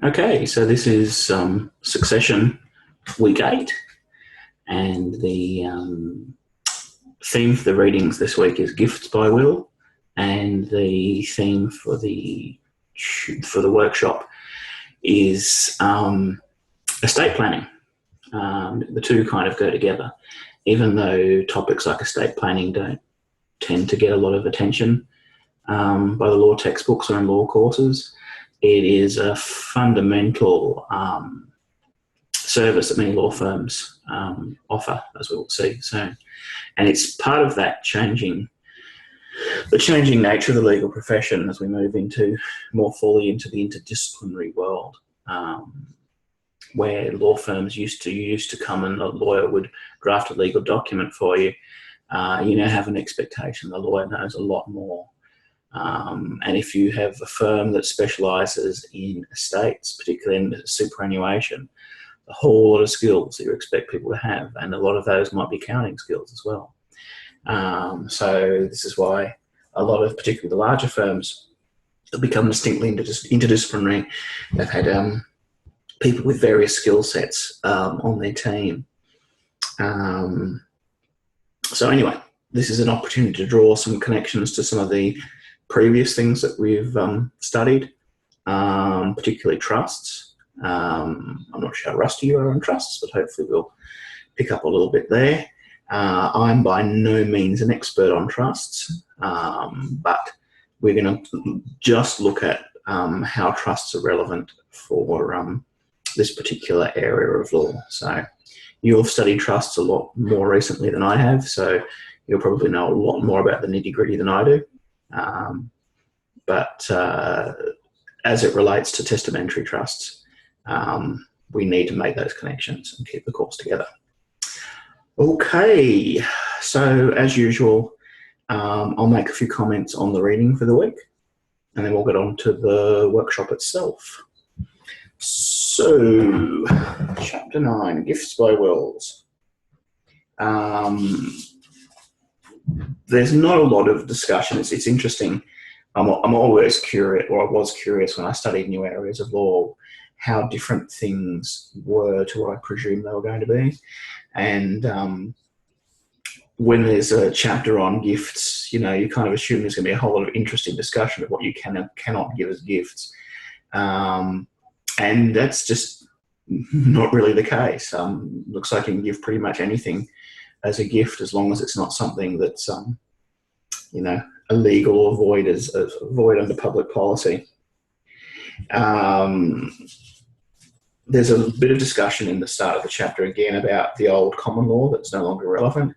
Okay, so this is Succession Week 8, and the theme for the readings this week is Gifts by Will, and the theme for the workshop is estate planning. The two kind of go together, even though topics like estate planning don't tend to get a lot of attention by the law textbooks or in law courses. It is a fundamental service that many law firms offer, as we will see soon. And it's part of that changing nature of the legal profession as we move into more fully into the interdisciplinary world, where law firms used to come and a lawyer would draft a legal document for you. You now have an expectation the lawyer knows a lot more. And if you have a firm that specialises in estates, particularly in superannuation, a whole lot of skills that you expect people to have, and a lot of those might be accounting skills as well. So this is why a lot of, particularly the larger firms, have become distinctly interdisciplinary. They've had people with various skill sets on their team. So anyway, this is an opportunity to draw some connections to some of the previous things that we've studied, particularly trusts. I'm not sure how rusty you are on trusts, but hopefully we'll pick up a little bit there. I'm by no means an expert on trusts, but we're going to just look at how trusts are relevant for this particular area of law. So you've studied trusts a lot more recently than I have, so you'll probably know a lot more about the nitty-gritty than I do. But as it relates to testamentary trusts, we need to make those connections and keep the course together. Okay, so as usual, I'll make a few comments on the reading for the week, and then we'll get on to the workshop itself. So, Chapter 9, Gifts by Wills. There's not a lot of discussion. It's interesting. I'm always curious, or I was curious when I studied new areas of law, how different things were to what I presumed they were going to be. And when there's a chapter on gifts, you kind of assume there's going to be a whole lot of interesting discussion of what you can and cannot give as gifts. And that's just not really the case. Looks like you can give pretty much anything as a gift, as long as it's not something that's, illegal or void under public policy. There's a bit of discussion in the start of the chapter again about the old common law that's no longer relevant.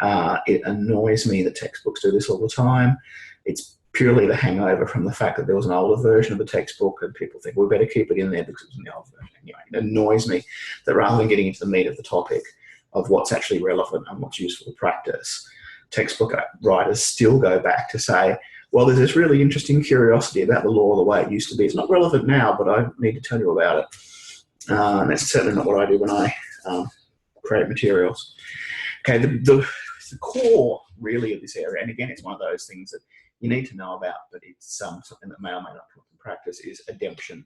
It annoys me that textbooks do this all the time. It's purely the hangover from the fact that there was an older version of the textbook and people think we better keep it in there because it's in the old version. Anyway, it annoys me that rather than getting into the meat of the topic of what's actually relevant and what's useful to practice, textbook writers still go back to say, well, there's this really interesting curiosity about the law the way it used to be. It's not relevant now, but I need to tell you about it. And that's certainly not what I do when I create materials. Okay, the core really of this area, and again, it's one of those things that you need to know about, but it's something that may or may not come up in practice, is ademption.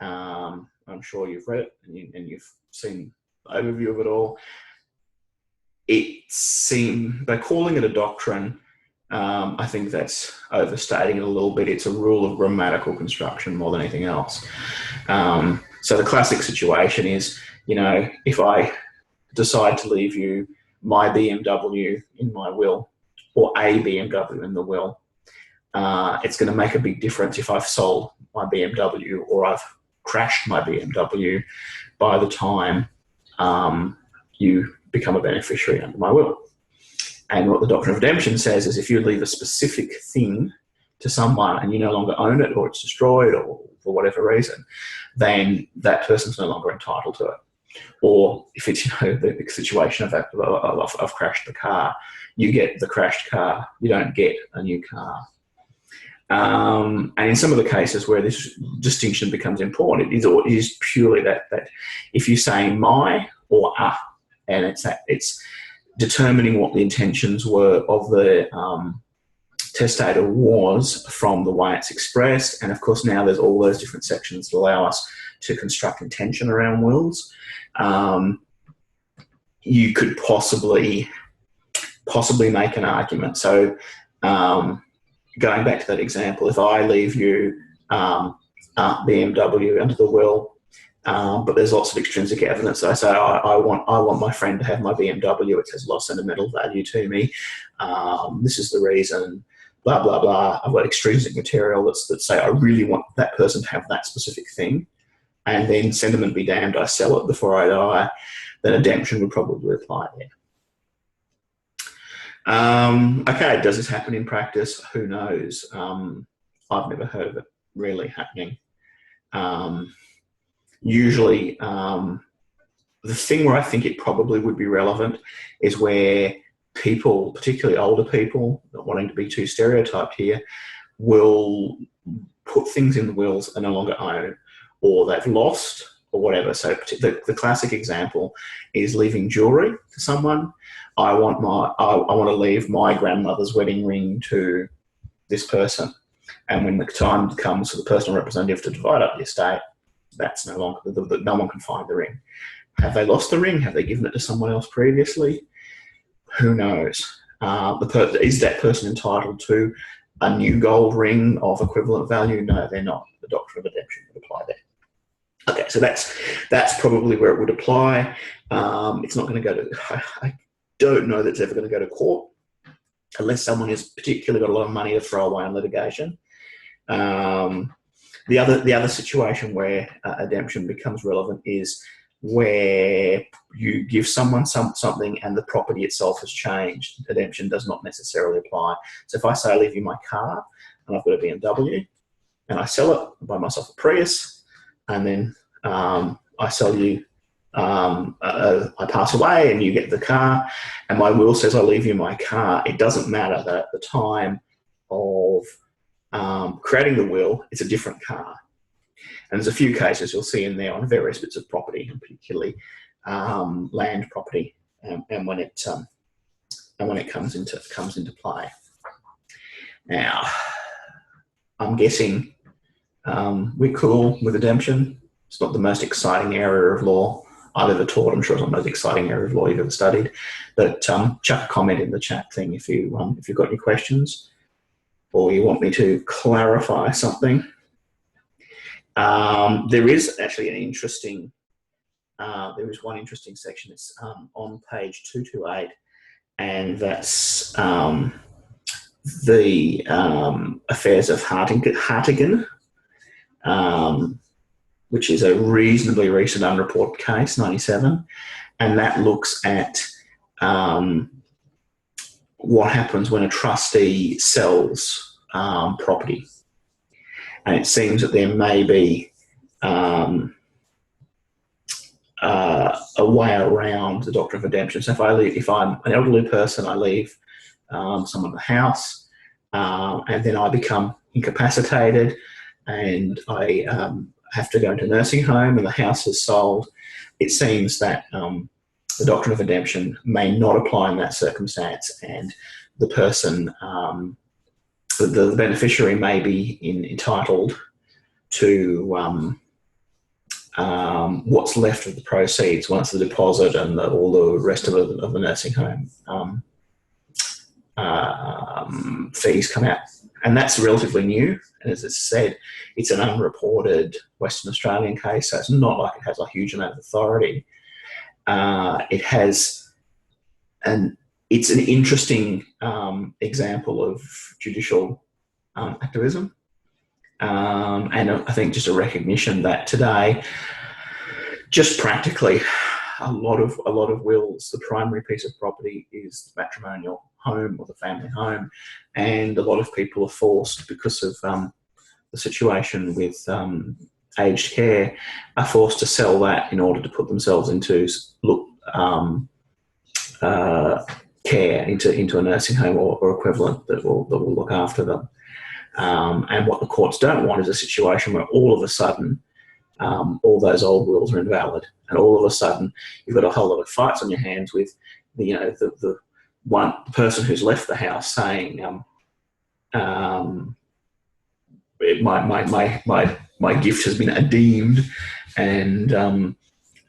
I'm sure you've read it and you've seen the overview of it all. By calling it a doctrine, I think that's overstating it a little bit. It's a rule of grammatical construction more than anything else. So the classic situation is, if I decide to leave you my BMW in my will, or a BMW in the will, it's going to make a big difference if I've sold my BMW or I've crashed my BMW by the time you become a beneficiary under my will. And what the doctrine of redemption says is if you leave a specific thing to someone and you no longer own it, or it's destroyed, or for whatever reason, then that person's no longer entitled to it. Or if it's the situation of I've crashed the car, you get the crashed car, you don't get a new car. And in some of the cases where this distinction becomes important, it is purely that if you say my or a, and it's determining what the intentions were of the testator was from the way it's expressed. And of course, now there's all those different sections that allow us to construct intention around wills. You could possibly make an argument. So going back to that example, if I leave you BMW under the will, but there's lots of extrinsic evidence. I say I want my friend to have my BMW. It has a lot of sentimental value to me. This is the reason. Blah blah blah. I've got extrinsic material that say I really want that person to have that specific thing, and then sentiment be damned, I sell it before I die. Then redemption would probably apply there. Okay, does this happen in practice? Who knows? I've never heard of it really happening. Usually, the thing where I think it probably would be relevant is where people, particularly older people, not wanting to be too stereotyped here, will put things in the wills and no longer own, or they've lost, or whatever. So the classic example is leaving jewelry to someone. I want to leave my grandmother's wedding ring to this person, and when the time comes for the personal representative to divide up the estate, that's no longer, no one can find the ring. Have they lost the ring? Have they given it to someone else previously? Who knows? Is that person entitled to a new gold ring of equivalent value? No, they're not. The doctrine of redemption would apply there. Okay, so that's probably where it would apply. It's not going to go to. I don't know that it's ever going to go to court unless someone has particularly got a lot of money to throw away on litigation. The other situation where redemption becomes relevant is where you give someone something and the property itself has changed. Redemption does not necessarily apply. So if I say I leave you my car and I've got a BMW and I sell it, I buy myself a Prius, and then I sell you, I pass away and you get the car, and my will says I leave you my car, it doesn't matter that at the time of creating the will, it's a different car. And there's a few cases you'll see in there on various bits of property, and particularly land property, and when it comes into play. Now, I'm guessing we're cool with redemption. It's not the most exciting area of law I've ever taught. I'm sure it's not the most exciting area of law you've ever studied. But chuck a comment in the chat thing if you've got any questions, or you want me to clarify something. There is actually an interesting, there is one interesting section. It's on page 228, and that's the affairs of Hartigan, which is a reasonably recent unreported case, 97, and that looks at what happens when a trustee sells property. And it seems that there may be a way around the doctrine of redemption. So if I'm an elderly person, I leave someone the house, and then I become incapacitated, and I have to go into a nursing home, and the house is sold. It seems that the doctrine of redemption may not apply in that circumstance, and the person, the beneficiary, may be entitled to what's left of the proceeds once the deposit and all the rest of the nursing home fees come out. And that's relatively new. And as I said, it's an unreported Western Australian case, so it's not like it has a huge amount of authority. It's an interesting example of judicial activism, and I think just a recognition that today, just practically, a lot of wills, the primary piece of property is the matrimonial home or the family home, and a lot of people are forced, because of the situation with aged care, are forced to sell that in order to put themselves into care, into a nursing home or equivalent that will look after them. And what the courts don't want is a situation where all of a sudden all those old wills are invalid, and all of a sudden you've got a whole lot of fights on your hands with the person who's left the house saying, um, my gift has been deemed, and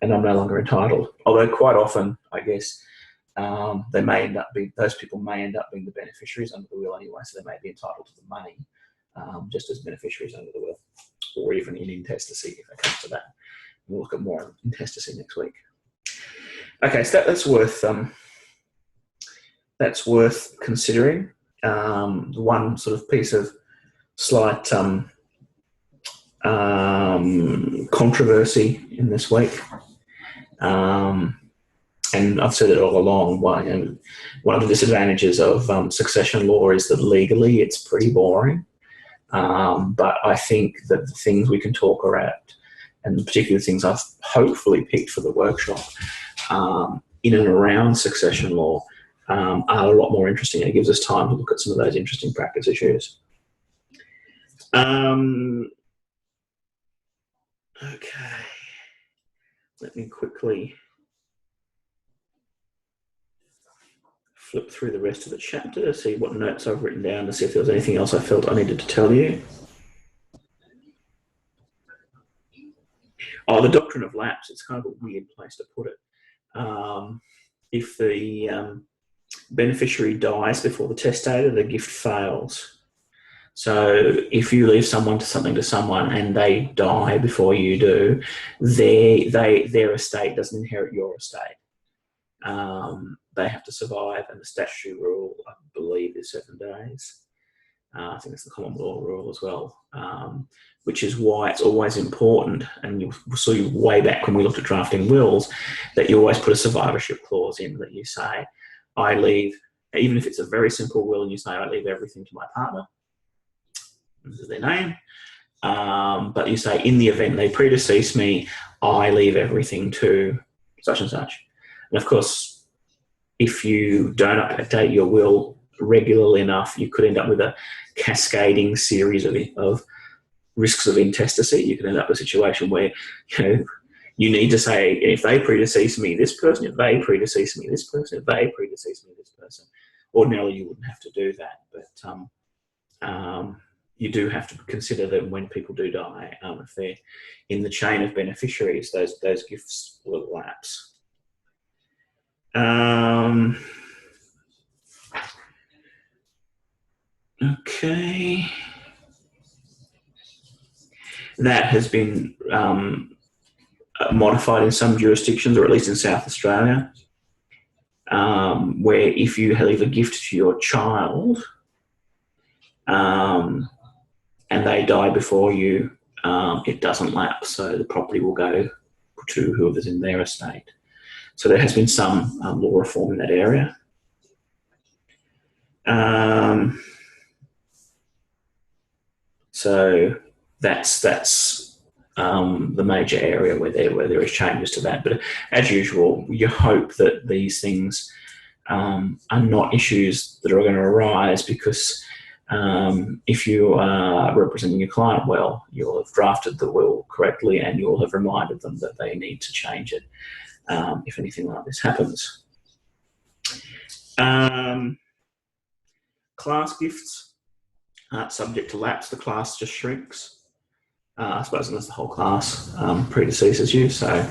and I'm no longer entitled. Although quite often, I guess, they may end up being, those people may end up being the beneficiaries under the will anyway, so they may be entitled to the money just as beneficiaries under the will, or even in intestacy if it comes to that. We'll look at more intestacy next week. Okay, so that's worth considering. One sort of piece of slight controversy in this week. And I've said it all along, one of the disadvantages of succession law is that legally it's pretty boring. But I think that the things we can talk about, and particularly the things I've hopefully picked for the workshop, in and around succession law, are a lot more interesting. It gives us time to look at some of those interesting practice issues. Okay. Let me quickly flip through the rest of the chapter to see what notes I've written down, to see if there was anything else I felt I needed to tell you. Oh, the doctrine of lapse, it's kind of a weird place to put it. If the beneficiary dies before the testator, the gift fails. So if you leave something to someone and they die before you do, their estate doesn't inherit your estate. They have to survive, and the statutory rule, I believe, is 7 days. I think it's the common law rule as well, which is why it's always important, and you saw way back when we looked at drafting wills, that you always put a survivorship clause in, that you say, I leave, even if it's a very simple will, and you say, I leave everything to my partner, this is their name, but you say, in the event they predecease me, I leave everything to such and such. And of course, if you don't update your will regularly enough, you could end up with a cascading series of risks of intestacy. You could end up with a situation where, you need to say, if they predecease me, this person, if they predecease me, this person, if they predecease me, this person. Ordinarily, you wouldn't have to do that, but you do have to consider that when people do die, if they're in the chain of beneficiaries, those gifts will lapse. Okay. That has been modified in some jurisdictions, or at least in South Australia, where if you leave a gift to your child and they die before you, it doesn't lapse, so the property will go to whoever's in their estate. So there has been some law reform in that area. So that's the major area where there is changes to that. But as usual, you hope that these things are not issues that are going to arise, because if you are representing your client well, you'll have drafted the will correctly, and you'll have reminded them that they need to change it if anything like this happens. Class gifts aren't subject to lapse. The class just shrinks. I suppose unless the whole class predeceases you. So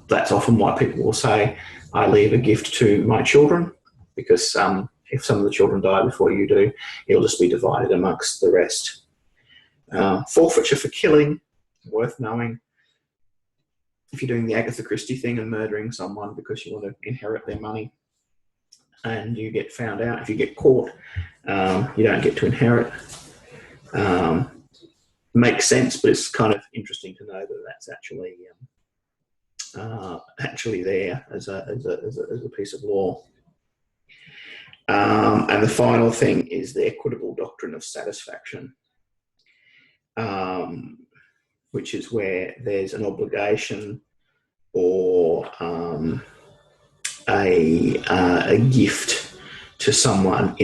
that's often why people will say, I leave a gift to my children, because if some of the children die before you do, it'll just be divided amongst the rest. Forfeiture for killing, worth knowing. If you're doing the Agatha Christie thing and murdering someone because you want to inherit their money, and you get found out, if you get caught, you don't get to inherit. Makes sense, but it's kind of interesting to know that that's actually there as a piece of law. And the final thing is the equitable doctrine of satisfaction, which is where there's an obligation or a gift to someone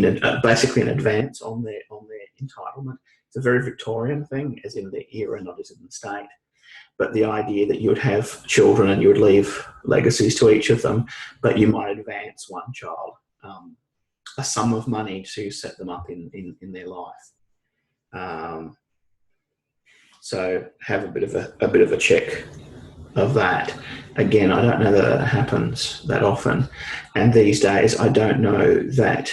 basically in advance on their entitlement. It's a very Victorian thing, as in the era, not as in the state. But the idea that you would have children and you would leave legacies to each of them, but you might advance one child a sum of money to set them up in their life. So have a bit of a check of that. Again, I don't know that it happens that often, and these days I don't know that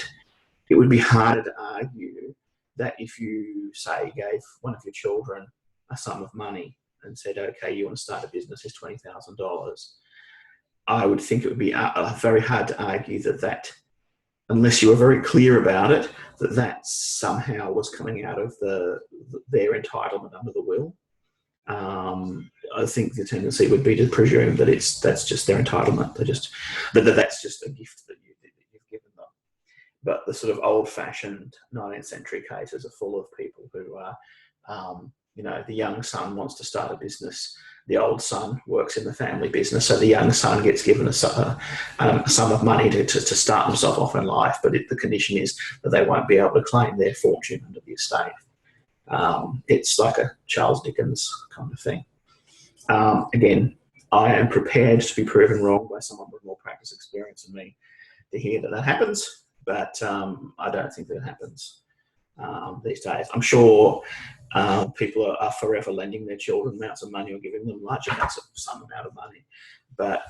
it would be harder to argue that if you, say, gave one of your children a sum of money and said, okay, you want to start a business, here's $20,000, I would think it would be very hard to argue that unless you were very clear about it, that somehow was coming out of their entitlement under the will. I think the tendency would be to presume that that's just their entitlement. That's just a gift that you've given them. But the sort of old-fashioned 19th century cases are full of people who are, the young son wants to start a business. The old son works in the family business, so the young son gets given a sum of money to start himself off in life, but the condition is that they won't be able to claim their fortune under the estate. It's like a Charles Dickens kind of thing. Again, I am prepared to be proven wrong by someone with more practice experience than me to hear that happens, but I don't think that happens these days. I'm sure people are forever lending their children amounts of money or giving them large amounts of some amount of money. But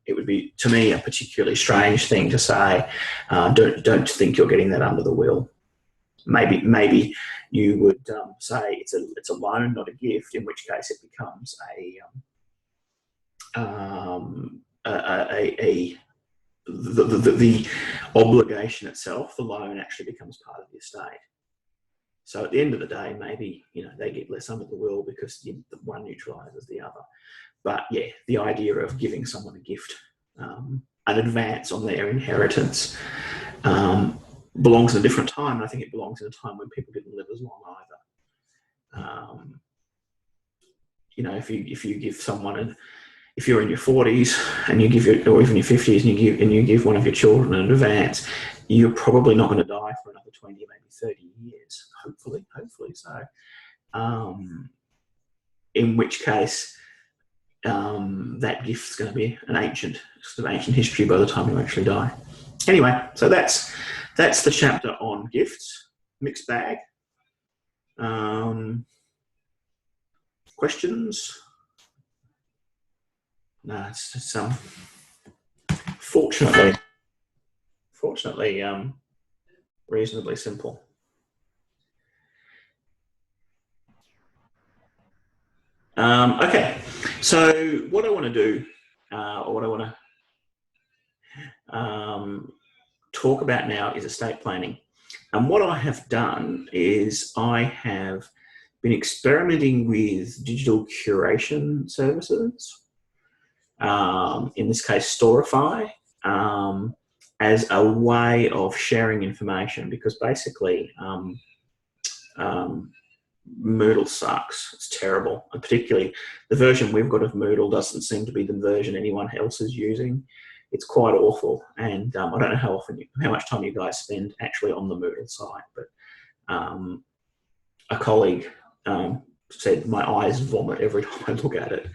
it would be, to me, a particularly strange thing to say, don't think you're getting that under the will. Maybe you would say it's a loan, not a gift, in which case it becomes the obligation itself, the loan, actually becomes part of the estate. So at the end of the day, maybe they get less under the will because the one neutralises the other. But yeah, the idea of giving someone a gift, an advance on their inheritance, belongs in a different time, and I think it belongs in a time when people didn't live as long either. If you give someone if you're in your 40s and you give or even your 50s and you give one of your children an advance, you're probably not going to die for another 20, maybe 30 years. Hopefully so. In which case, that gift's going to be an ancient history by the time you actually die. Anyway, so that's the chapter on gifts. Mixed bag. Questions? No, it's fortunately, reasonably simple. Okay, so what I want to do, or what I want to talk about now is estate planning. And what I have done is I have been experimenting with digital curation services, in this case Storify, as a way of sharing information, because basically Moodle sucks. It's terrible. And particularly the version we've got of Moodle doesn't seem to be the version anyone else is using. It's quite awful. And I don't know how much time you guys spend actually on the Moodle site, but a colleague said my eyes vomit every time I look at it.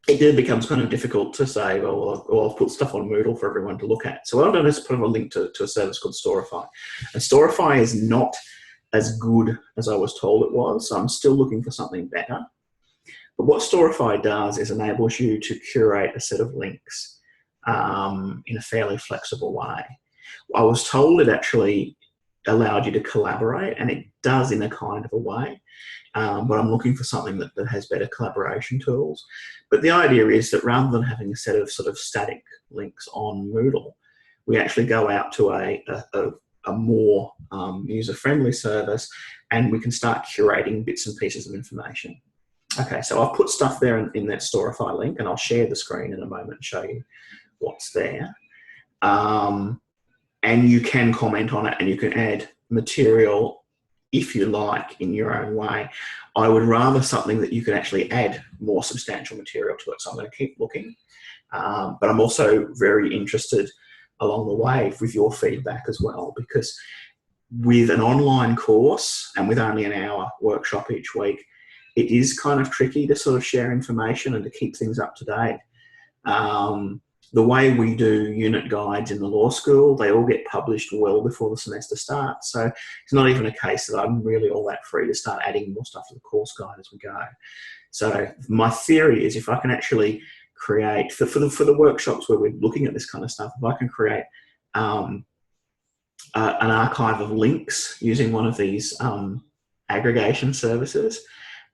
It then becomes kind of difficult to say, well, I'll put stuff on Moodle for everyone to look at. So what I've done is put a link to a service called Storify. And Storify is not as good as I was told it was, so I'm still looking for something better. But what Storify does is enables you to curate a set of links in a fairly flexible way. I was told it actually allowed you to collaborate, and it does in a kind of a way. But I'm looking for something that has better collaboration tools. But the idea is that rather than having a set of sort of static links on Moodle, we actually go out to a more user-friendly service, and we can start curating bits and pieces of information. Okay, so I've put stuff there in that Storify link, and I'll share the screen in a moment and show you what's there. And you can comment on it, and you can add material if you like, in your own way. I would rather something that you can actually add more substantial material to it, so I'm going to keep looking. But I'm also very interested along the way with your feedback as well, because with an online course and with only an hour workshop each week, it is kind of tricky to sort of share information and to keep things up to date. The way we do unit guides in the law school, they all get published well before the semester starts. So it's not even a case that I'm really all that free to start adding more stuff to the course guide as we go. So my theory is if I can actually create, for the workshops where we're looking at this kind of stuff, if I can create an archive of links using one of these aggregation services,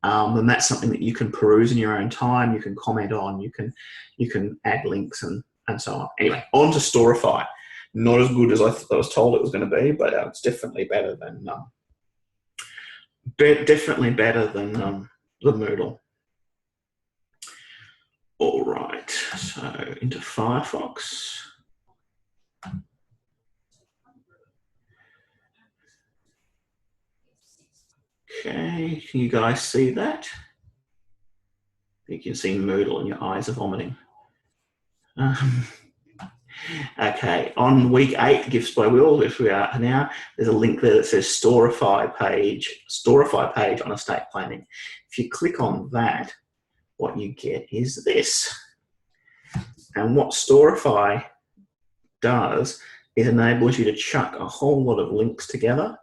then that's something that you can peruse in your own time, you can comment on, you can add links and so on. Anyway, on to Storify. Not as good as I was told it was going to be, but it's definitely better than the Moodle. All right, so into Firefox. Okay, can you guys see that? You can see Moodle and your eyes are vomiting. Okay, on week 8, Gifts by Will, which we are now, there's a link there that says Storify page on estate planning. If you click on that, what you get is this. And what Storify does is enables you to chuck a whole lot of links together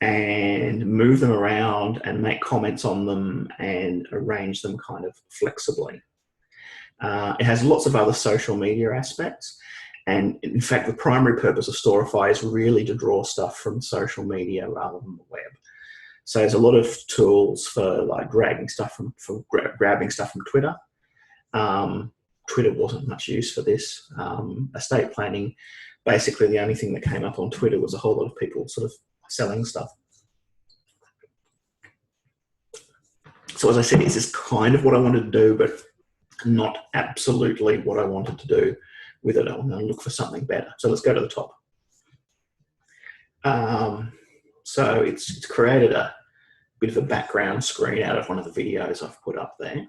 and move them around and make comments on them and arrange them kind of flexibly. It has lots of other social media aspects. And in fact, the primary purpose of Storify is really to draw stuff from social media rather than the web. So there's a lot of tools for like grabbing stuff from Twitter. Twitter wasn't much use for this. Estate planning, basically the only thing that came up on Twitter was a whole lot of people sort of selling stuff. So as I said, this is kind of what I wanted to do, but not absolutely what I wanted to do with it. I'm going to look for something better. So let's go to the top. So it's created a bit of a background screen out of one of the videos I've put up there.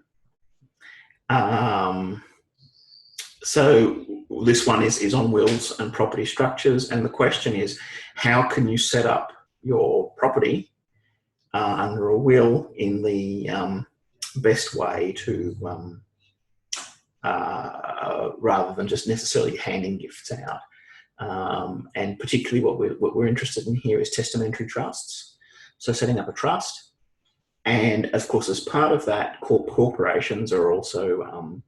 So this one is on wills and property structures, and the question is, how can you set up your property under a will in the best way to rather than just necessarily handing gifts out. And particularly what we're interested in here is testamentary trusts. So setting up a trust. And of course, as part of that, corporations are also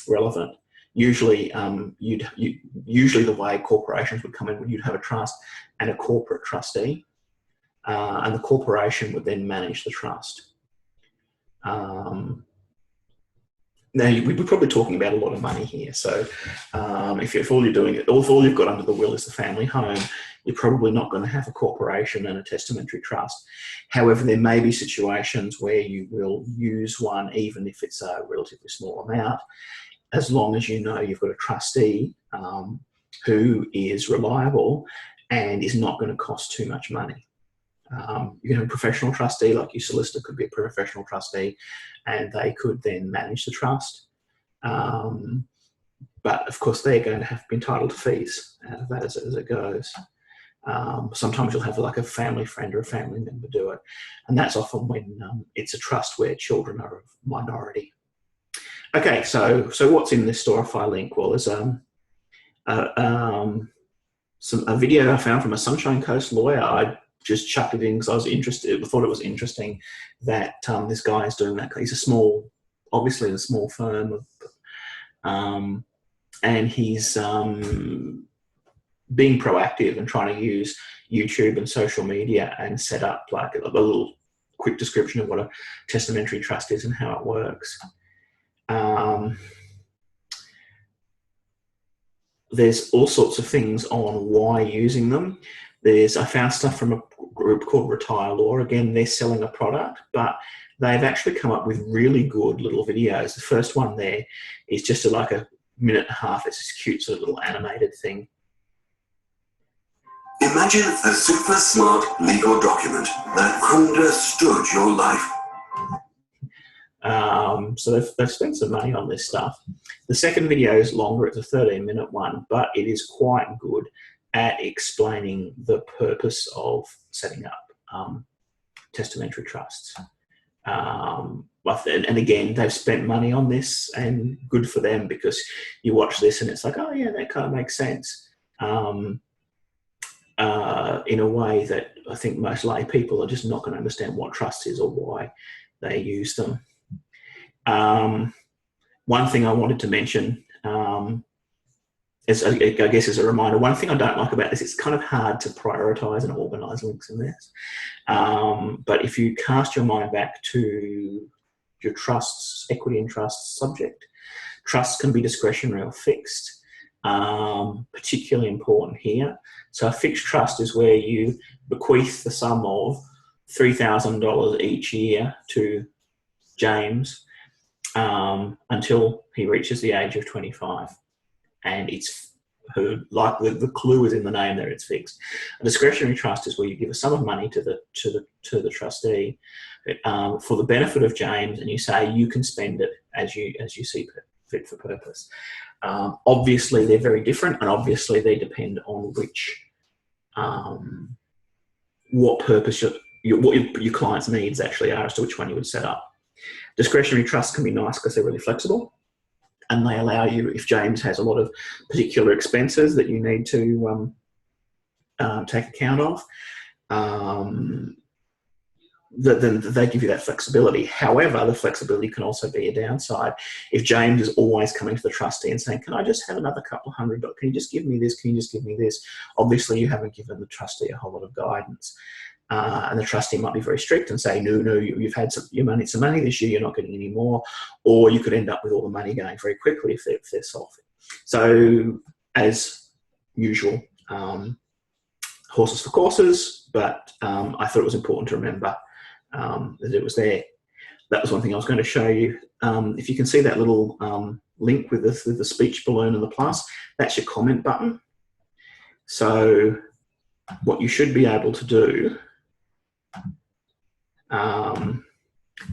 relevant. Usually, usually the way corporations would come in, you'd have a trust and a corporate trustee, and the corporation would then manage the trust. Now, we're probably talking about a lot of money here. So if all you're doing, if all you've got under the will is the family home, you're probably not going to have a corporation and a testamentary trust. However, there may be situations where you will use one, even if it's a relatively small amount, as long as you know you've got a trustee who is reliable and is not going to cost too much money. You can have a professional trustee, like your solicitor could be a professional trustee, and they could then manage the trust. But of course, they're going to have to be entitled to fees out of that as it goes. Sometimes you'll have like a family friend or a family member do it. And that's often when it's a trust where children are of minority. Okay, so what's in this Storify link? Well, there's a video I found from a Sunshine Coast lawyer. I just chucked it in because I was interested. I thought it was interesting that this guy is doing that. He's obviously a small firm, and he's being proactive and trying to use YouTube and social media and set up like a little quick description of what a testamentary trust is and how it works. There's all sorts of things on why using them. I found stuff from a group called Retire Law. Again, they're selling a product, but they've actually come up with really good little videos. The first one there is just like a minute and a half. It's this cute sort of little animated thing. Imagine a super smart legal document that understood your life. So they've spent some money on this stuff. The second video is longer. It's a 13-minute one, but it is quite good at explaining the purpose of setting up testamentary trusts. And again, they've spent money on this, and good for them, because you watch this and it's like, oh yeah, that kind of makes sense. In a way that I think most lay people are just not going to understand what trust is or why they use them. One thing I wanted to mention, I guess as a reminder, one thing I don't like about this, it's kind of hard to prioritize and organize links in this. But if you cast your mind back to your trusts, equity and trusts subject, trusts can be discretionary or fixed, particularly important here. So a fixed trust is where you bequeath the sum of $3,000 each year to James until he reaches the age of 25. And it's, like the clue is in the name there, it's fixed. A discretionary trust is where you give a sum of money to the trustee for the benefit of James, and you say you can spend it as you see fit for purpose. Obviously, they're very different, and obviously they depend on what purpose what your client's needs actually are as to which one you would set up. Discretionary trusts can be nice because they're really flexible, and they allow you, if James has a lot of particular expenses that you need to take account of, then they give you that flexibility. However, the flexibility can also be a downside. If James is always coming to the trustee and saying, can I just have another couple $100? Can you just give me this? Can you just give me this? Obviously, you haven't given the trustee a whole lot of guidance. And the trustee might be very strict and say, no, you've had some money this year, you're not getting any more. Or you could end up with all the money going very quickly if they're solving. So, as usual, horses for courses, but I thought it was important to remember that it was there. That was one thing I was going to show you. If you can see that little link with the speech balloon and the plus, that's your comment button. So what you should be able to do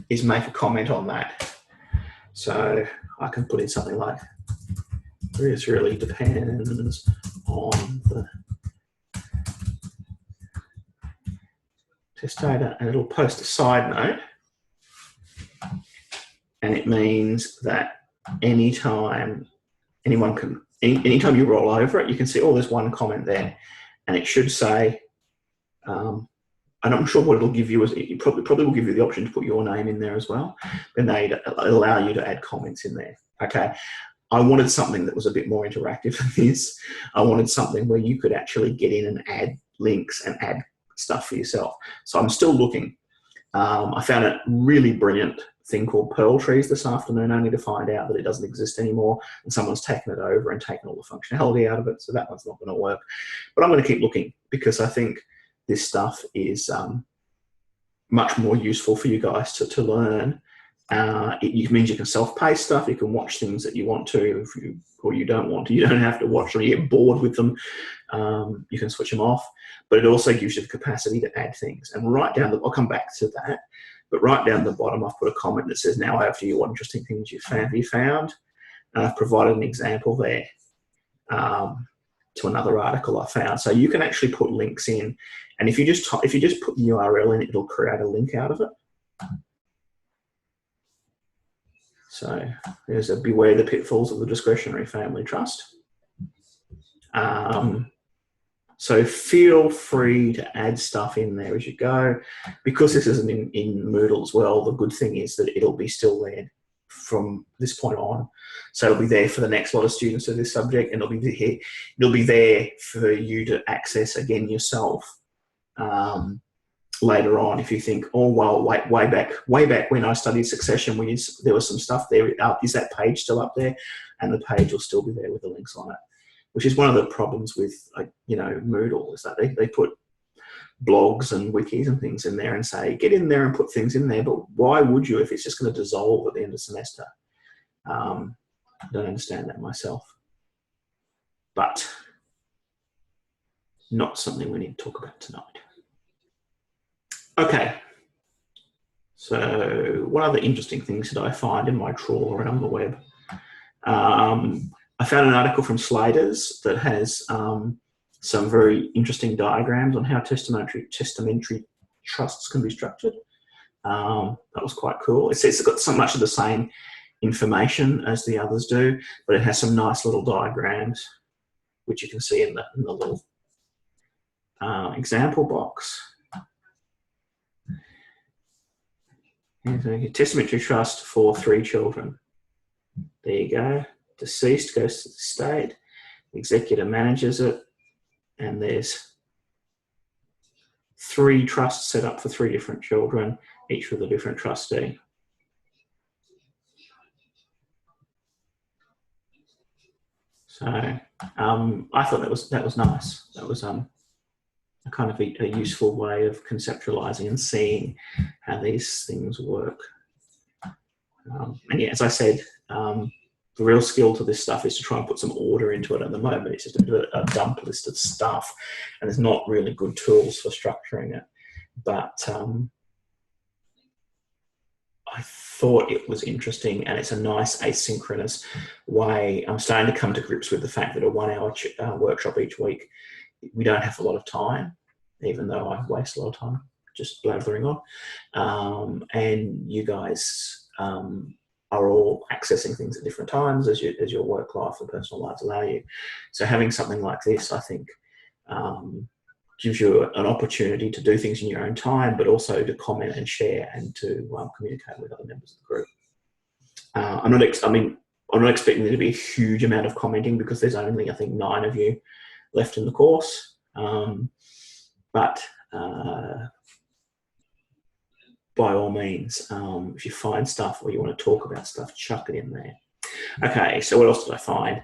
is make a comment on that. So I can put in something like, this really depends on the testator, and it'll post a side note, and it means that anytime you roll over it, you can see, oh, there's one comment there, and it should say, and I'm sure what it'll give you is, it probably will give you the option to put your name in there as well, and they allow you to add comments in there. Okay, I wanted something that was a bit more interactive than this. I wanted something where you could actually get in and add links and add stuff for yourself. So I'm still looking. I found a really brilliant thing called Pearl Trees this afternoon, only to find out that it doesn't exist anymore, and someone's taken it over and taken all the functionality out of it. So that one's not going to work. But I'm going to keep looking, because I think this stuff is much more useful for you guys to learn. It means you can self-pace stuff. You can watch things that you want to, or you don't want to. You don't have to watch them. You get bored with them. You can switch them off. But it also gives you the capacity to add things. And I'll come back to that, but right down the bottom, I've put a comment that says, now over to you, what interesting things you found. And I've provided an example there to another article I found. So you can actually put links in, and if you just put the URL in, it'll create a link out of it. So there's a beware the pitfalls of the discretionary family trust. So feel free to add stuff in there as you go. Because this isn't in Moodle as well, the good thing is that it'll be still there from this point on. So it'll be there for the next lot of students of this subject, and it'll be there for you to access again yourself later on. If you think, oh well, way back when I studied succession, there was some stuff there. Is that page still up there? And the page will still be there with the links on it. Which is one of the problems with, Moodle, is that they put blogs and wikis and things in there and say, get in there and put things in there. But why would you if it's just going to dissolve at the end of the semester? I don't understand that myself. But not something we need to talk about tonight. Okay. So what other interesting things did I find in my trawl around the web? I found an article from Slater's that has some very interesting diagrams on how testamentary trusts can be structured. That was quite cool. It's got so much of the same information as the others do, but it has some nice little diagrams, which you can see in the little example box. And a testamentary trust for 3 children. There you go. Deceased goes to the estate, executor manages it, and there's 3 trusts set up for 3 different children, each with a different trustee. So I thought that was nice. That was a kind of a useful way of conceptualizing and seeing how these things work. And yeah, as I said, the real skill to this stuff is to try and put some order into it. At the moment, it's just a dump list of stuff, and there's not really good tools for structuring it. But I thought it was interesting, and it's a nice asynchronous way. I'm starting to come to grips with the fact that a 1-hour workshop each week, we don't have a lot of time, even though I waste a lot of time just blathering on. And you guys are all accessing things at different times as your work life and personal lives allow you. So having something like this, I think, gives you an opportunity to do things in your own time, but also to comment and share and to communicate with other members of the group. I'm not expecting there to be a huge amount of commenting because there's only, I think, 9 of you left in the course. But by all means, if you find stuff or you want to talk about stuff, chuck it in there. Okay, so what else did I find?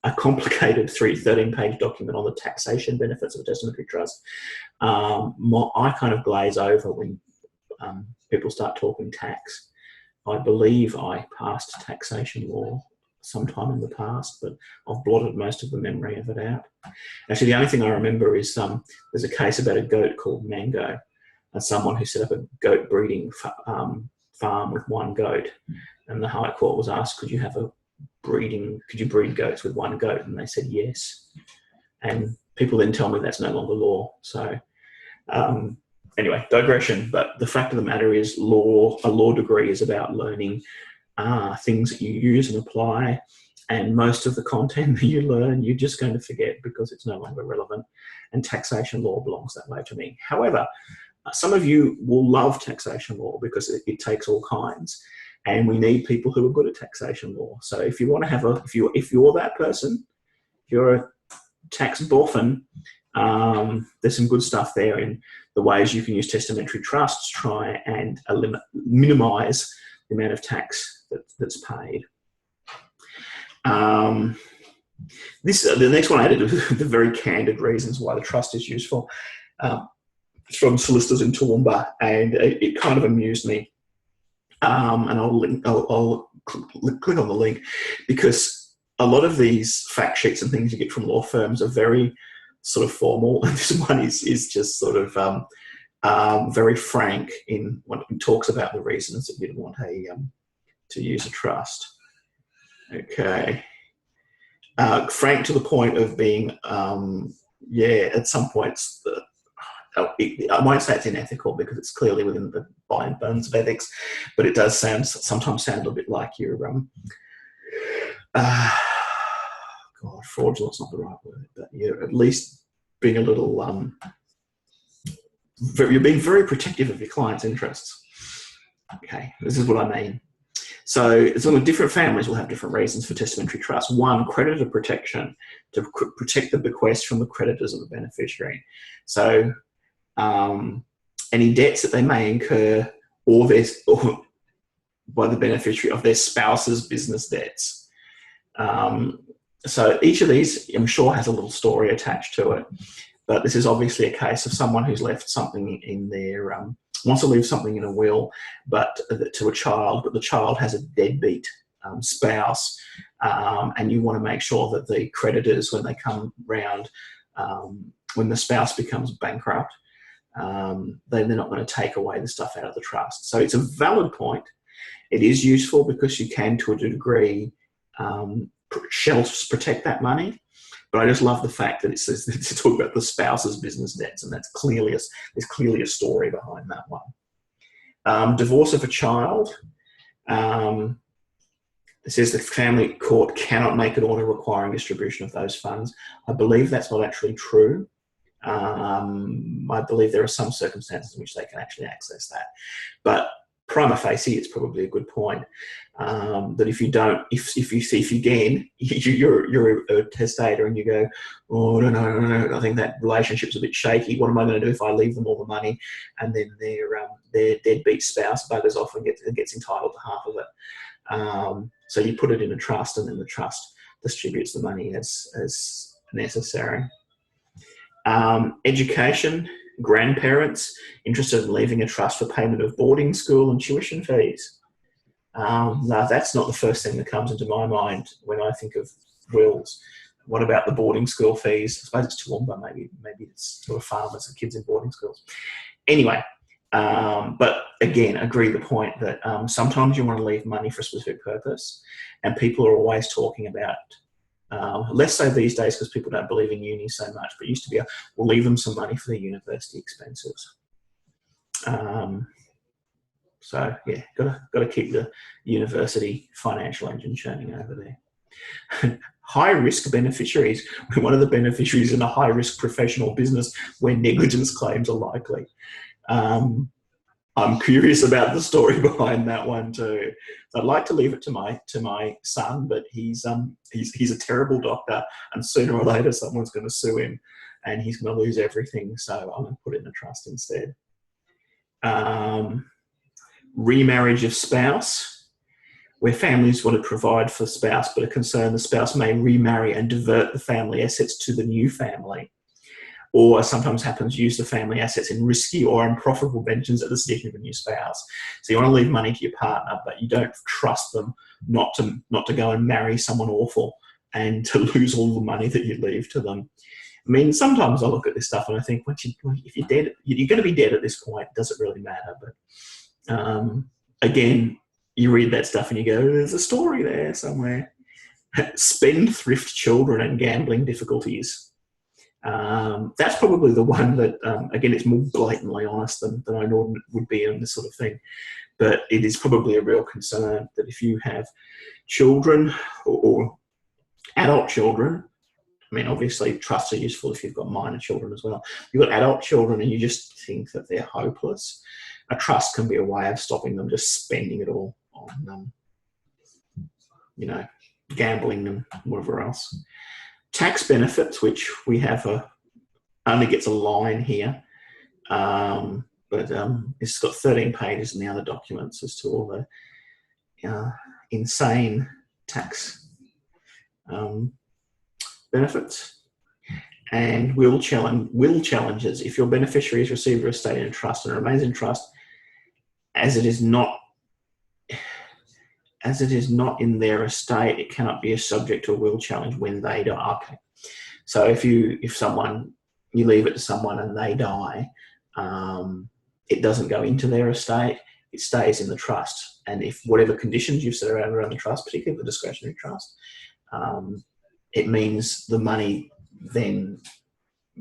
A complicated 13-page document on the taxation benefits of a testamentary trust. I kind of glaze over when people start talking tax. I believe I passed taxation law sometime in the past, but I've blotted most of the memory of it out. Actually, the only thing I remember is there's a case about a goat called Mango, and someone who set up a goat breeding farm with 1 goat, and the High Court was asked, could you breed goats with 1 goat? And they said yes. And people then tell me that's no longer law. So anyway, digression, but the fact of the matter is a law degree is about learning things that you use and apply, and most of the content that you learn, you're just going to forget because it's no longer relevant, and taxation law belongs that way to me. However, some of you will love taxation law because it takes all kinds, and we need people who are good at taxation law. So if you want to have if you're that person, if you're a tax boffin, there's some good stuff there in the ways you can use testamentary trusts to try and minimize the amount of tax that's paid. The next one I added the very candid reasons why the trust is useful. It's from Solicitors in Toowoomba, and it kind of amused me. And I'll click on the link because a lot of these fact sheets and things you get from law firms are very sort of formal, and this one is just sort of very frank in when it talks about the reasons that you'd want to use a trust. Okay. Frank to the point of being, at some points, I won't say it's unethical because it's clearly within the bounds of ethics, but it does sometimes sound a bit like you're, fraudulent's not the right word, but you're at least being a little, you're being very protective of your client's interests. Okay, this is what I mean. So some of different families will have different reasons for testamentary trust. 1, creditor protection, to protect the bequest from the creditors of the beneficiary. So any debts that they may incur or by the beneficiary of their spouse's business debts. So each of these, I'm sure, has a little story attached to it. But this is obviously a case of someone who's left something in their, wants to leave something in a will, but to a child, but the child has a deadbeat spouse, and you want to make sure that the creditors, when they come round, when the spouse becomes bankrupt, they're not going to take away the stuff out of the trust. So it's a valid point. It is useful because you can, to a degree, protect that money. But I just love the fact that it says to talk about the spouse's business debts, and there's clearly a story behind that one. Divorce of a child. It says the family court cannot make an order requiring distribution of those funds. I believe that's not actually true. I believe there are some circumstances in which they can actually access that. But prima facie, it's probably a good point. That if you don't, if again, you're a testator and you go, oh, no, I think that relationship's a bit shaky. What am I going to do if I leave them all the money and then their deadbeat spouse buggers off and gets entitled to half of it? So you put it in a trust, and then the trust distributes the money as necessary. Education, grandparents interested in leaving a trust for payment of boarding school and tuition fees. No, that's not the first thing that comes into my mind when I think of wills. What about the boarding school fees? I suppose it's Toowoomba, maybe it's sort of farmers and kids in boarding schools. Anyway, but again, agree the point that sometimes you want to leave money for a specific purpose, and people are always talking about, less so these days because people don't believe in uni so much, but it used to be, we'll leave them some money for their university expenses. So yeah, got to keep the university financial engine churning over there. High risk beneficiaries. We're one of the beneficiaries in a high risk professional business where negligence claims are likely. I'm curious about the story behind that one too. I'd like to leave it to my son, but he's a terrible doctor, and sooner or later someone's going to sue him, and he's going to lose everything. So I'm going to put it in a trust instead. Remarriage of spouse, where families want to provide for spouse, but are concerned the spouse may remarry and divert the family assets to the new family, or sometimes happens, use the family assets in risky or unprofitable ventures at the suggestion of a new spouse. So you want to leave money to your partner, but you don't trust them not to go and marry someone awful and to lose all the money that you leave to them. I mean, sometimes I look at this stuff and I think, if you're dead, you're going to be dead at this point. Does it really matter? But again, you read that stuff and you go, there's a story there somewhere. Spendthrift children and gambling difficulties. That's probably the one that, again, it's more blatantly honest than I know would be in this sort of thing. But it is probably a real concern that if you have children or adult children, I mean, obviously trusts are useful if you've got minor children as well. You've got adult children and you just think that they're hopeless. A trust can be a way of stopping them just spending it all on, gambling and whatever else. Tax benefits, which we have only gets a line here, but it's got 13 pages in the other documents as to all the insane tax benefits. And will challenges. If your beneficiary has received your estate in a trust and remains in trust, as it is not in their estate, it cannot be a subject to a will challenge when they die. Okay. So if you leave it to someone and they die, it doesn't go into their estate, it stays in the trust. And if whatever conditions you've set around the trust, particularly the discretionary trust, it means the money then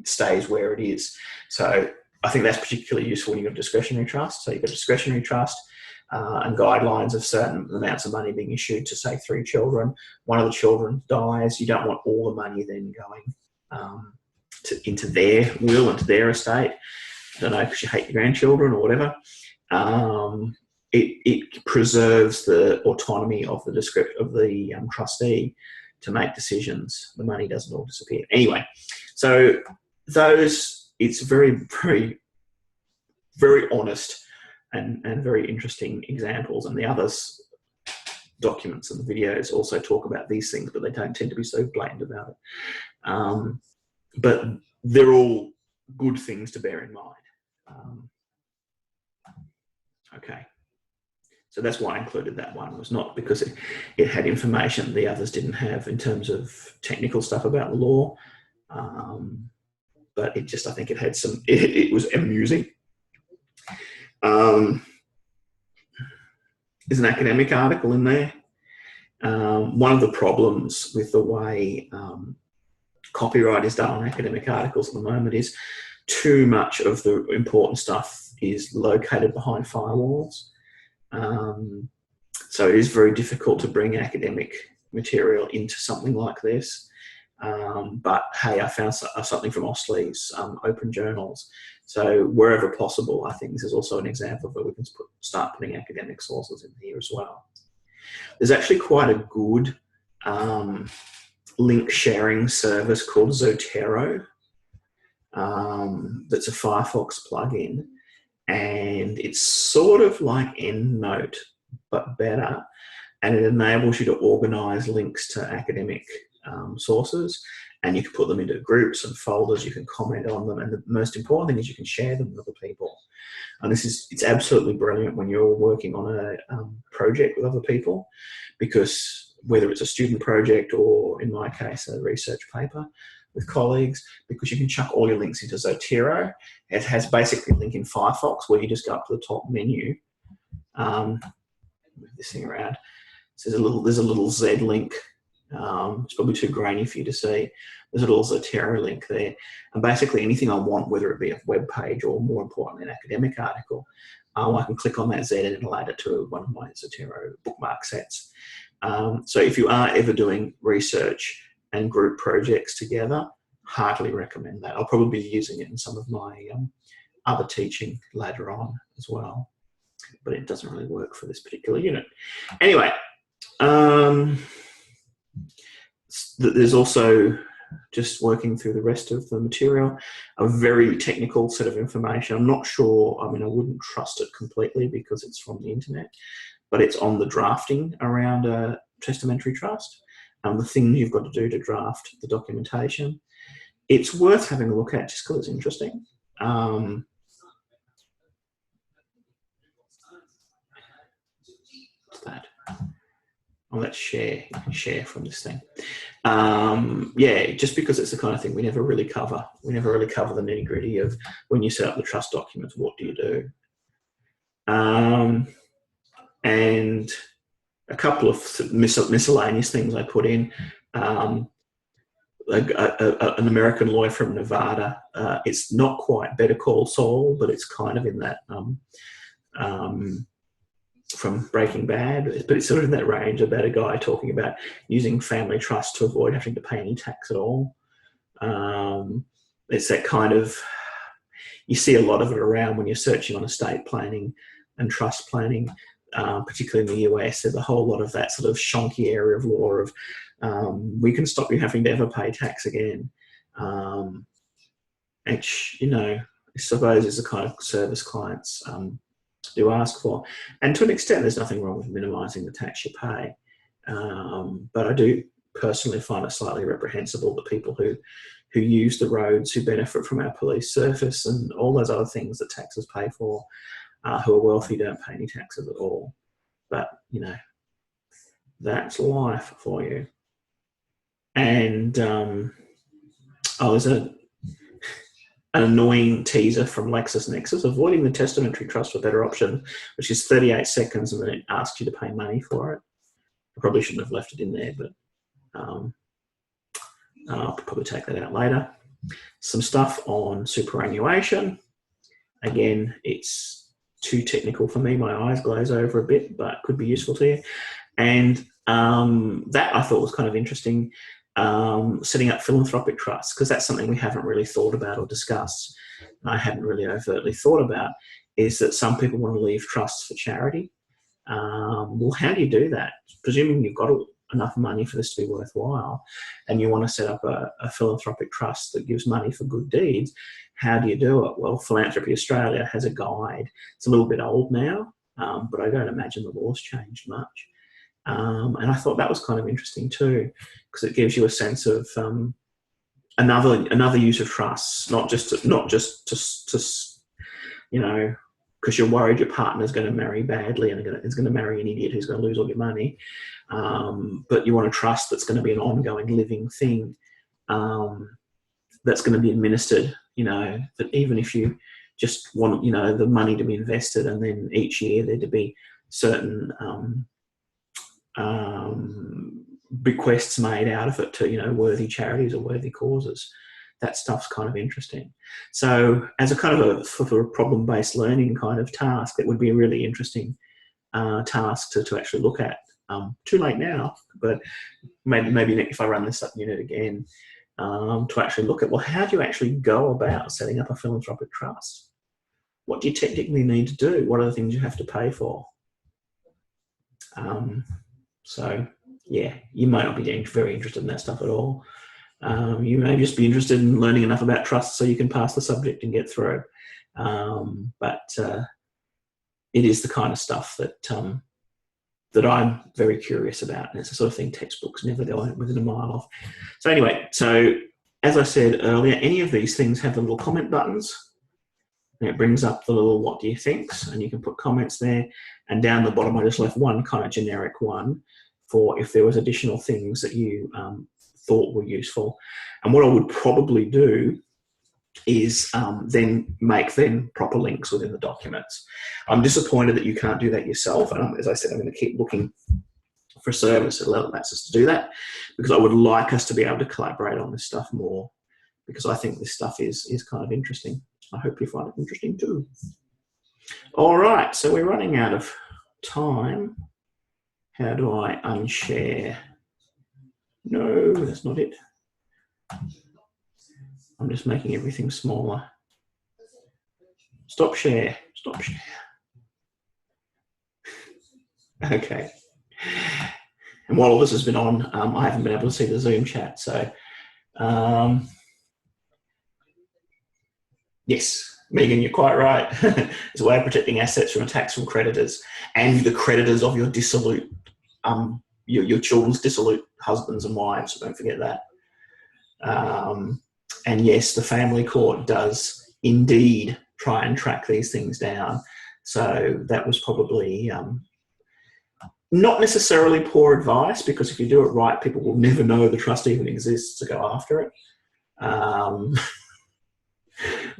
stays where it is. So I think that's particularly useful when you've got a discretionary trust. So you've got a discretionary trust and guidelines of certain amounts of money being issued to, say, 3 children. One of the children dies. You don't want all the money then going into their will, into their estate. I don't know, because you hate your grandchildren or whatever. It preserves the autonomy of the trustee to make decisions. The money doesn't all disappear. Anyway, so it's very, very, very honest and very interesting examples. And the others documents and the videos also talk about these things, but they don't tend to be so blatant about it. But they're all good things to bear in mind. Okay. So that's why I included that one. It was not because it had information the others didn't have in terms of technical stuff about law. But it just, I think it had some, it was amusing. There's an academic article in there. One of the problems with the way copyright is done on academic articles at the moment is too much of the important stuff is located behind firewalls. So it is very difficult to bring academic material into something like this. But hey, I found something from Austlii, open journals. So wherever possible, I think this is also an example where we can start putting academic sources in here as well. There's actually quite a good link sharing service called Zotero. That's a Firefox plugin, and it's sort of like EndNote, but better. And it enables you to organize links to academic sources, and you can put them into groups and folders. You can comment on them, and the most important thing is you can share them with other people. And it's absolutely brilliant when you're working on a project with other people, because whether it's a student project or, in my case, a research paper with colleagues, because you can chuck all your links into Zotero. It has basically a link in Firefox where you just go up to the top menu. Move this thing around. So there's a little Z link. It's probably too grainy for you to see. There's a little Zotero link there. And basically anything I want, whether it be a web page or, more importantly, an academic article, I can click on that Z and it'll add it to one of my Zotero bookmark sets. So if you are ever doing research and group projects together, heartily recommend that. I'll probably be using it in some of my other teaching later on as well, but it doesn't really work for this particular unit. Anyway, there's also, just working through the rest of the material, a very technical set of information. I'm not sure, I mean, I wouldn't trust it completely because it's from the internet, but it's on the drafting around a testamentary trust and the things you've got to do to draft the documentation. It's worth having a look at just because it's interesting. What's that? Oh, let's share. You can share from this thing. Yeah, just because it's the kind of thing we never really cover. We never really cover the nitty gritty of when you set up the trust documents, what do you do? And a couple of miscellaneous things I put in. An American lawyer from Nevada. It's not quite Better Call Saul, but it's kind of in that from Breaking Bad, but it's sort of in that range about a guy talking about using family trust to avoid having to pay any tax at all. It's that kind of, you see a lot of it around when you're searching on estate planning and trust planning, particularly in the US. There's a whole lot of that sort of shonky area of law of, we can stop you having to ever pay tax again. Which, you know, I suppose is the kind of service clients do ask for. And to an extent, there's nothing wrong with minimising the tax you pay. But I do personally find it slightly reprehensible that people who use the roads, who benefit from our police service and all those other things that taxes pay for, who are wealthy, don't pay any taxes at all. But, you know, that's life for you. And there's an annoying teaser from LexisNexis, avoiding the testamentary trust for better option, which is 38 seconds and then it asks you to pay money for it. I probably shouldn't have left it in there, but I'll probably take that out later. Some stuff on superannuation. Again, it's too technical for me. My eyes glaze over a bit, but could be useful to you. And that I thought was kind of interesting. Setting up philanthropic trusts, because that's something we haven't really thought about or discussed. I hadn't really overtly thought about, is that some people want to leave trusts for charity. Well, how do you do that? Presuming you've got enough money for this to be worthwhile and you want to set up a philanthropic trust that gives money for good deeds, how do you do it? Well, Philanthropy Australia has a guide. It's a little bit old now, but I don't imagine the law's changed much. And I thought that was kind of interesting too, because it gives you a sense of another use of trusts, not just to you know, because you're worried your partner's going to marry badly and is going to marry an idiot who's going to lose all your money. But you want a trust that's going to be an ongoing living thing, that's going to be administered, you know, that even if you just want, you know, the money to be invested and then each year there to be certain bequests made out of it to, you know, worthy charities or worthy causes. that stuff's kind of interesting. So as a kind of a problem-based learning kind of task, that would be a really interesting task to actually look at. Too late now, but maybe if I run this up unit again, to actually look at, well, how do you actually go about setting up a philanthropic trust? What do you technically need to do? What are the things you have to pay for? So yeah, you might not be very interested in that stuff at all. You may just be interested in learning enough about trusts so you can pass the subject and get through. But it is the kind of stuff that that I'm very curious about, and it's the sort of thing textbooks never go within a mile of. So anyway, so as I said earlier, any of these things have the little comment buttons, and it brings up the little what do you thinks, and you can put comments there. And down the bottom, I just left one kind of generic one for if there was additional things that you thought were useful. And what I would probably do is then make proper links within the documents. I'm disappointed that you can't do that yourself. And as I said, I'm going to keep looking for a service that allows us to do that, because I would like us to be able to collaborate on this stuff more, because I think this stuff is kind of interesting. I hope you find it interesting too. All right, so we're running out of time. How do I unshare? No, that's not it. I'm just making everything smaller. Stop share. Stop share. Okay. And while all this has been on, I haven't been able to see the Zoom chat. So, yes, Megan, you're quite right. It's a way of protecting assets from attacks from creditors and the creditors of your dissolute, your children's dissolute husbands and wives. So don't forget that. And yes, the family court does indeed try and track these things down. So that was probably not necessarily poor advice, because if you do it right, people will never know the trust even exists to go after it.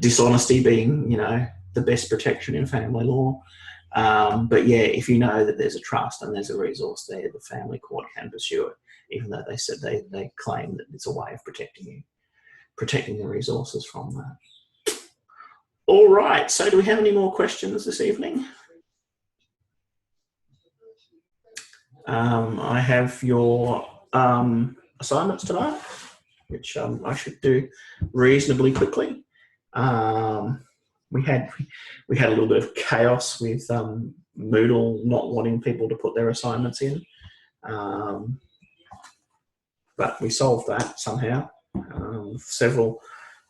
Dishonesty being, the best protection in family law. But yeah, if you know that there's a trust and there's a resource there, the family court can pursue it, even though they said they claim that it's a way of protecting the resources from that. All right, so do we have any more questions this evening? I have your assignments tonight, which I should do reasonably quickly. We had a little bit of chaos with Moodle not wanting people to put their assignments in, but we solved that somehow. Several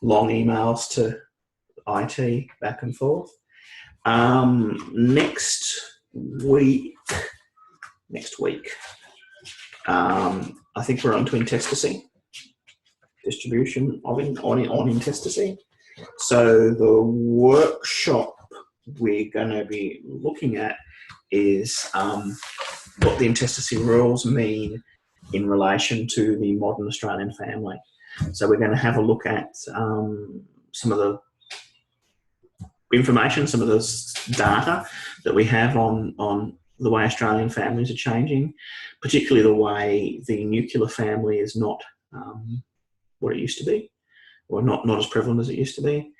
long emails to IT back and forth. Next week, I think we're on to intestacy, distribution of on intestacy. So the workshop we're going to be looking at is what the intestacy rules mean in relation to the modern Australian family. So we're going to have a look at some of the information, some of the data that we have on the way Australian families are changing, particularly the way the nuclear family is not what it used to be, or not as prevalent as it used to be.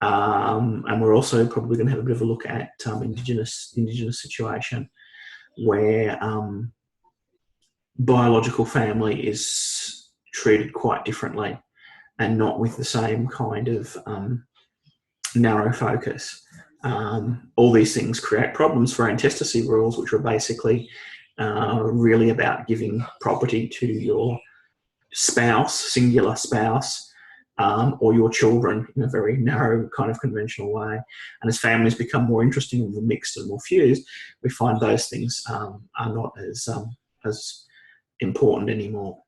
And we're also probably going to have a bit of a look at Indigenous situation, where biological family is treated quite differently and not with the same kind of narrow focus. All these things create problems for intestacy rules, which are basically really about giving property to your spouse, singular spouse, or your children in a very narrow kind of conventional way. And as families become more interesting and more mixed and more fused, we find those things are not as important anymore.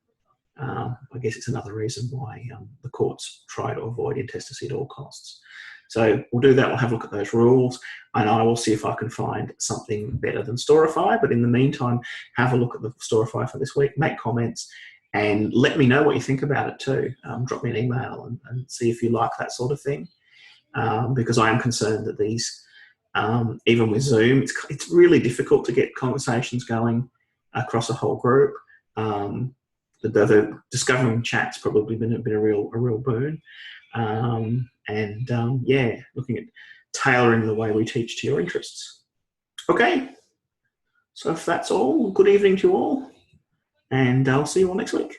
I guess it's another reason why the courts try to avoid intestacy at all costs. So we'll do that. We'll have a look at those rules, and I will see if I can find something better than Storify. But in the meantime, have a look at the Storify for this week, make comments, and let me know what you think about it too. Drop me an email and see if you like that sort of thing, because I am concerned that these, even with Zoom, it's really difficult to get conversations going across a whole group. the discovering chat's probably been a real boon. Looking at tailoring the way we teach to your interests. Okay, so if that's all, good evening to you all, and I'll see you all next week.